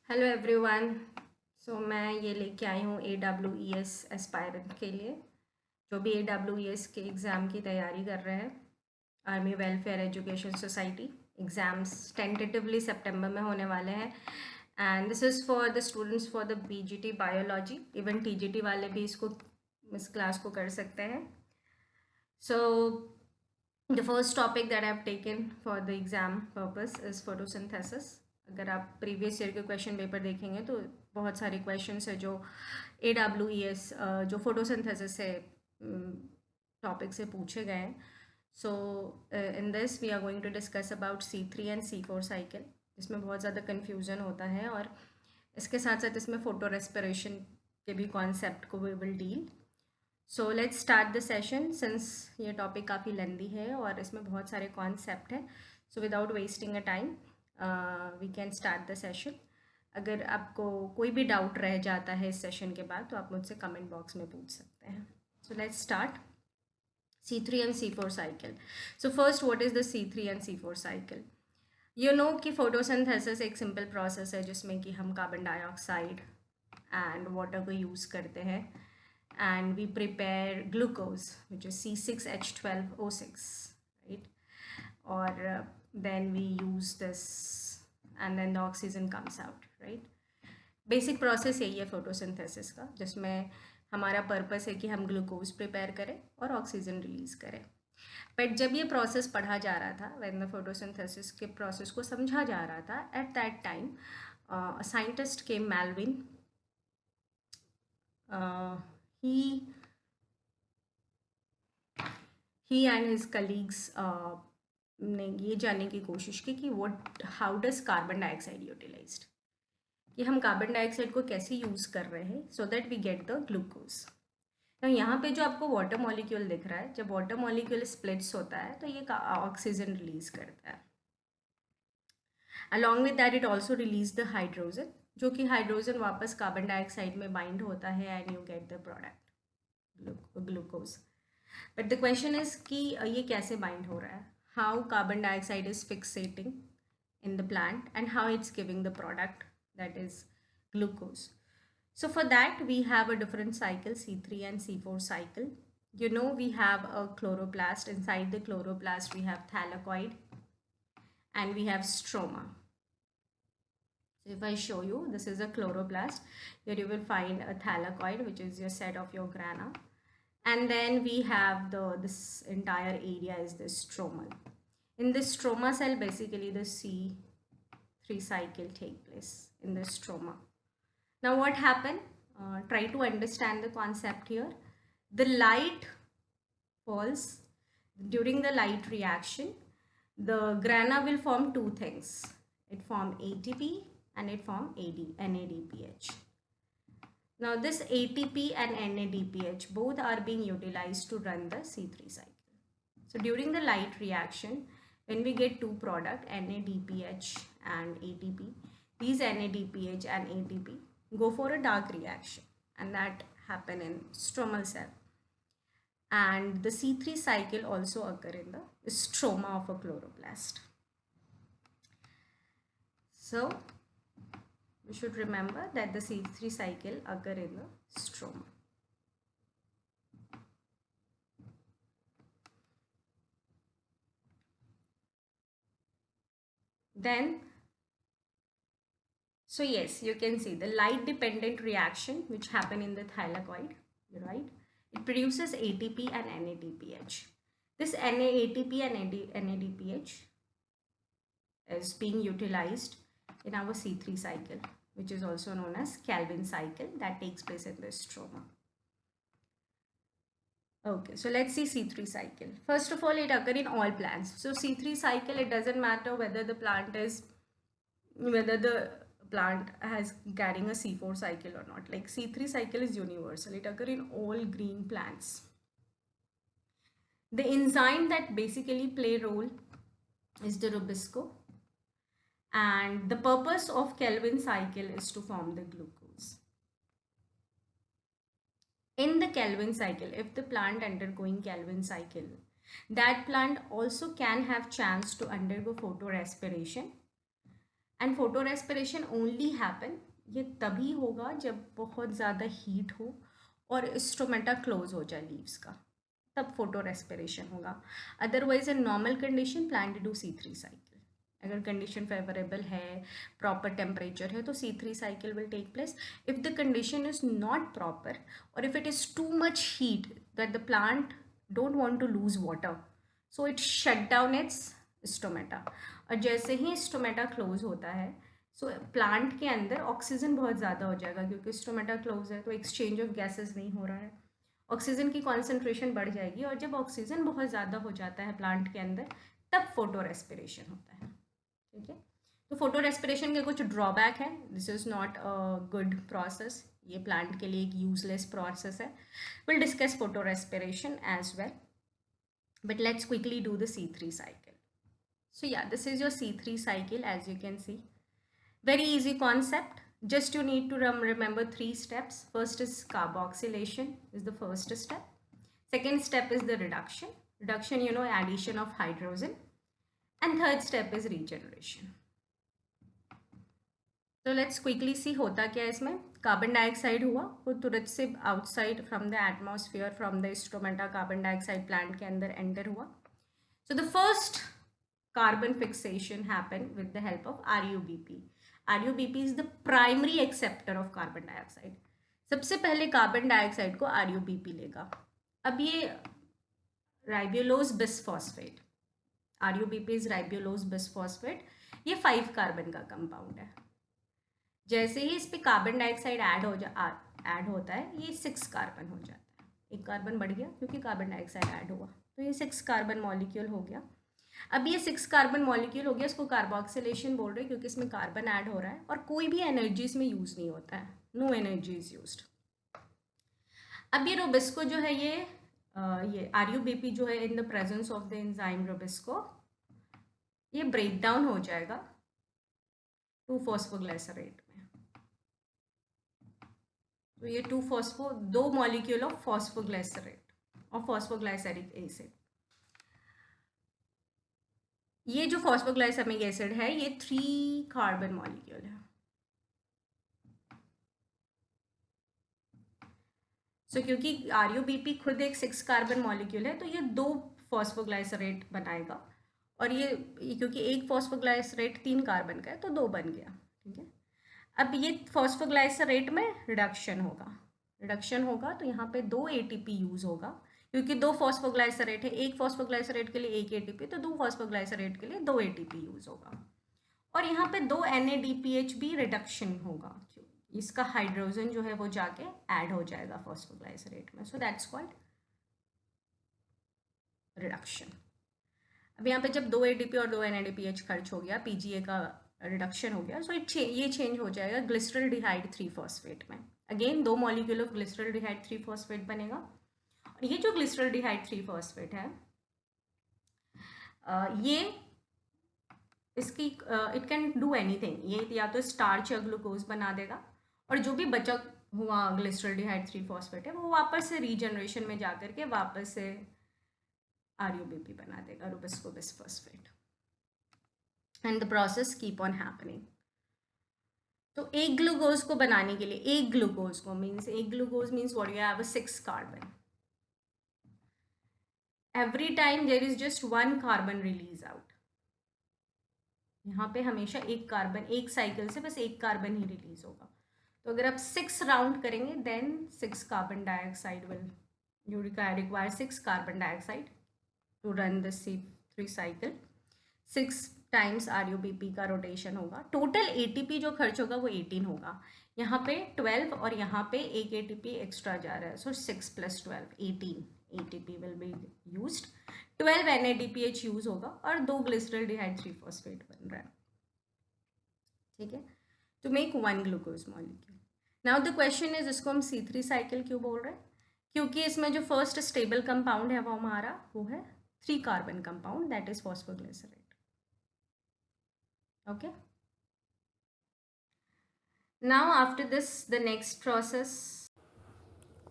Hello everyone. मैं ये लेके आई हूँ AWES एस्पायरेंट के लिए, जो भी AWES के एग्ज़ाम की तैयारी कर रहे हैं। Army welfare education society exams tentatively सितंबर में होने वाले हैं and this is for the students for the BGT biology. Even TGT वाले भी इस क्लास को कर सकते हैं। So the first topic that I have taken for the exam purpose is photosynthesis. अगर आप प्रीवियस ईयर के क्वेश्चन पेपर देखेंगे तो बहुत सारे क्वेश्चंस है जो AWES जो फोटोसिंथेसिस से टॉपिक से पूछे गए हैं। So in this we are going to discuss about C3 and C4 cycle, जिसमें बहुत ज़्यादा कन्फ्यूज़न होता है, और इसके साथ साथ इसमें फोटो रेस्पिरेशन के भी कॉन्सेप्ट को we will deal. So let's start the session since ये टॉपिक काफ़ी लेंदी है और इसमें बहुत सारे कॉन्सेप्ट हैं। So without wasting a time we can start the session. अगर आपको कोई भी डाउट रह जाता है इस सेशन के बाद तो आप मुझसे कमेंट बॉक्स में पूछ सकते हैं। सो let's start C3 and C4 cycle. So first, what is the C3 and C4 cycle? You know कि फोटोसिंथेसिस एक सिंपल प्रोसेस है जिसमें कि हम कार्बन डाइऑक्साइड एंड वाटर को यूज़ करते हैं and we prepare glucose, which is C6H12O6, right? Or then we use this and then the oxygen comes out, right? Basic process यही है फोटोसिंथेसिस का, जिसमें हमारा पर्पस है कि हम ग्लूकोज प्रिपेयर करें और ऑक्सीजन रिलीज़ करें। बट जब ये प्रोसेस पढ़ा जा रहा था, व्हेन द फोटोसिंथेसिस के प्रोसेस को समझा जा रहा था, at that time scientist came Melvin. He he and his colleagues ने ये जानने की कोशिश की कि what how does carbon dioxide utilized, कि हम कार्बन डाइऑक्साइड को कैसे यूज़ कर रहे हैं so that we get the glucose. तो यहाँ पे जो आपको वाटर मॉलिक्यूल दिख रहा है, जब वाटर मॉलिक्यूल स्प्लिट्स होता है तो ये ऑक्सीजन रिलीज करता है। Along with that it also release the hydrogen, जो कि हाइड्रोजन वापस कार्बन डाइऑक्साइड में बाइंड होता है and you get the product glucose. But the question is कि ये कैसे बाइंड हो रहा है, how carbon dioxide is fixating in the plant and how it's giving the product, that is glucose. So for that we have a different cycle, C3 and C4 cycle. You know, we have a chloroplast. Inside the chloroplast we have thylakoid and we have stroma. So if I show you, this is a chloroplast. Here you will find a thylakoid, which is your set of your grana, and then we have this entire area is the stromal. In this stroma cell, basically the C3 cycle take place in the stroma. Now what happened? Try to understand the concept here. The light falls. During the light reaction, the grana will form two things. It form ATP and it form NADPH. Now this ATP and NADPH both are being utilized to run the C3 cycle. So during the light reaction, when we get two product, NADPH and ATP, these NADPH and ATP go for a dark reaction, and that happen in stromal cell. And the C3 cycle also occur in the stroma of a chloroplast. So we should remember that the C3 cycle occur in the stroma. Then, so yes, you can see the light dependent reaction which happen in the thylakoid, right? It produces ATP and NADPH. This ATP and NADPH is being utilized in our C3 cycle, which is also known as Calvin cycle, that takes place in the stroma. Okay, so let's see C3 cycle. First of all, it occurs in all plants. So C3 cycle, it doesn't matter whether the plant has carrying a C4 cycle or not. Like C3 cycle is universal. It occurs in all green plants. The enzyme that basically play role is the Rubisco, and the purpose of Calvin cycle is to form the glucose. In the Calvin cycle, if the plant undergoing Calvin cycle, that plant also can have chance to undergo photorespiration, and photo respiration only happen, ये तभी होगा जब बहुत ज़्यादा heat हो और stomata close हो जाए लीव्स का, तब फोटो रेस्पिरेशन होगा. Otherwise in normal condition plant do C3 cycle. अगर कंडीशन फेवरेबल है, प्रॉपर टेम्परेचर है, तो C3 cycle will take place. If the condition is not proper और if it is too much heat that the plant don't want to lose water, so it shut down its stomata. और जैसे ही stomata close होता है, सो plant के अंदर oxygen बहुत ज़्यादा हो जाएगा, क्योंकि स्टोमेटा क्लोज है तो एक्सचेंज ऑफ गैसेस नहीं हो रहा है, ऑक्सीजन की कॉन्सेंट्रेशन बढ़ जाएगी. और जब ऑक्सीजन बहुत ज़्यादा हो जाता है प्लांट के अंदर, तब फोटो रेस्पिरेशन होता है. ठीक है, तो फोटो रेस्पिरेशन के कुछ ड्रॉबैक है. This is not a good process, ये प्लांट के लिए एक यूजलेस प्रोसेस है. Will discuss photorespiration as well, but let's quickly do the C3 cycle. So yeah, this is your C3 cycle, as you can see. Very easy concept. Just you need to remember 3 steps. First is carboxylation is the first step. Second step is the reduction. Reduction, you know, addition of hydrogen. And third step is regeneration. तो let's quickly see होता क्या है इसमें. Carbon dioxide हुआ, वो तुरंत से outside from the atmosphere, from the stomata, carbon dioxide plant के अंदर एंटर हुआ. सो the first carbon fixation happen with the help of RuBP. RuBP is the primary acceptor of carbon dioxide. सबसे पहले carbon dioxide को RuBP लेगा. अब ये राइबोलोज bisphosphate, RuBP is राइबोलोज bisphosphate, ये 5 कार्बन का कंपाउंड है. जैसे ही इस पे कार्बन डाइऑक्साइड ऐड होता है, ये 6 कार्बन हो जाता है. एक कार्बन बढ़ गया क्योंकि कार्बन डाइऑक्साइड ऐड हुआ, तो ये 6 कार्बन मॉलिक्यूल हो गया. अब ये 6 कार्बन मॉलिक्यूल हो गया, इसको कार्बोक्सिलेशन बोल रहे हैं क्योंकि इसमें कार्बन ऐड हो रहा है और कोई भी एनर्जी इसमें यूज नहीं होता है. No energy is used. अब ये रोबिस्को जो है, ये RuBP जो है, in the presence of the enzyme rubisco, ये ब्रेक डाउन हो जाएगा 2-फॉस्फोग्लिसरेट में. तो ये 2 मॉलिक्यूल ऑफ फॉस्फोग्लिसरेट और फॉस्फोग्लाइसरिक एसिड. ये जो फॉस्फोग्लाइसेमिक एसिड है, ये 3 कार्बन मॉलिक्यूल है. क्योंकि RuBP खुद एक 6 कार्बन मॉलिक्यूल है, तो ये 2 फॉस्फोग्लाइसरेट बनाएगा. और ये क्योंकि एक फॉस्फोग्लाइसरेट 3 कार्बन का है, तो 2 बन गया. ठीक है, अब ये फॉस्फोग्लाइसरेट में रिडक्शन होगा, तो यहाँ पे 2 ATP यूज होगा, क्योंकि 2 फॉस्फोग्लाइसरेट है. एक फॉस्फोग्लाइसरेट के लिए 1 ATP, तो 2 फॉस्फोग्लाइसरेट के लिए 2 ATP यूज होगा. और यहाँ पे 2 NADPH भी रिडक्शन होगा, इसका हाइड्रोजन जो है वो जाके ऐड हो जाएगा फॉस्फोग्लाइसरेट में. So that's called reduction. अब यहाँ पे जब 2 ATP और 2 NADPH खर्च हो गया, PGA का रिडक्शन हो गया, सो ये चेंज हो जाएगा ग्लिसरल्डिहाइड 3-फॉस्फेट में. अगेन 2 मॉलिक्यूल ऑफ ग्लिसरल्डिहाइड 3-फॉस्फेट बनेगा. और ये जो ग्लिसरल्डिहाइड 3-फॉस्फेट है, ये इसकी इट कैन डू एनीथिंग. ये या तो स्टार्च या ग्लूकोज बना देगा, और जो भी बचा हुआ ग्लिसरल्डिहाइड 3-फॉस्फेट है, वो वापस से रीजनरेशन में जाकर के वापस से RuBP बना देगा, rubisco bisphosphate. And the process keep on happening. तो एक ग्लूकोज को बनाने के लिए, एक glucose means what, you have a 6 carbon. Every time there is just 1 carbon release out. यहाँ पे हमेशा एक कार्बन, एक साइकिल से बस एक कार्बन ही रिलीज होगा. तो अगर आप 6 राउंड करेंगे, then 6 carbon dioxide will, you require 6 carbon dioxide to run this C3 cycle. 6 times RuBP का रोटेशन होगा. टोटल ATP जो खर्च होगा वो 18 होगा. यहाँ पे 12 और यहाँ पे एक ATP एक्स्ट्रा जा रहा है, सो 6 + 12 18 ATP will be used. 12 NADPH use होगा और 2 ग्लिसरल्डिहाइड 3-फॉस्फेट बन रहा है. ठीक है, to make 1 glucose molecule. Now the question is, इसको हम C3 साइकिल क्यों बोल रहे हैं? क्योंकि इसमें जो फर्स्ट स्टेबल कंपाउंड है वो हमारा वो है 3 carbon compound, that is phosphoglycerate. Okay, now after this, the next process,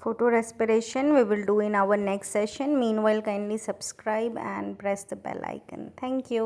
photo respiration, we will do in our next session. Meanwhile, kindly subscribe and press the bell icon. Thank you.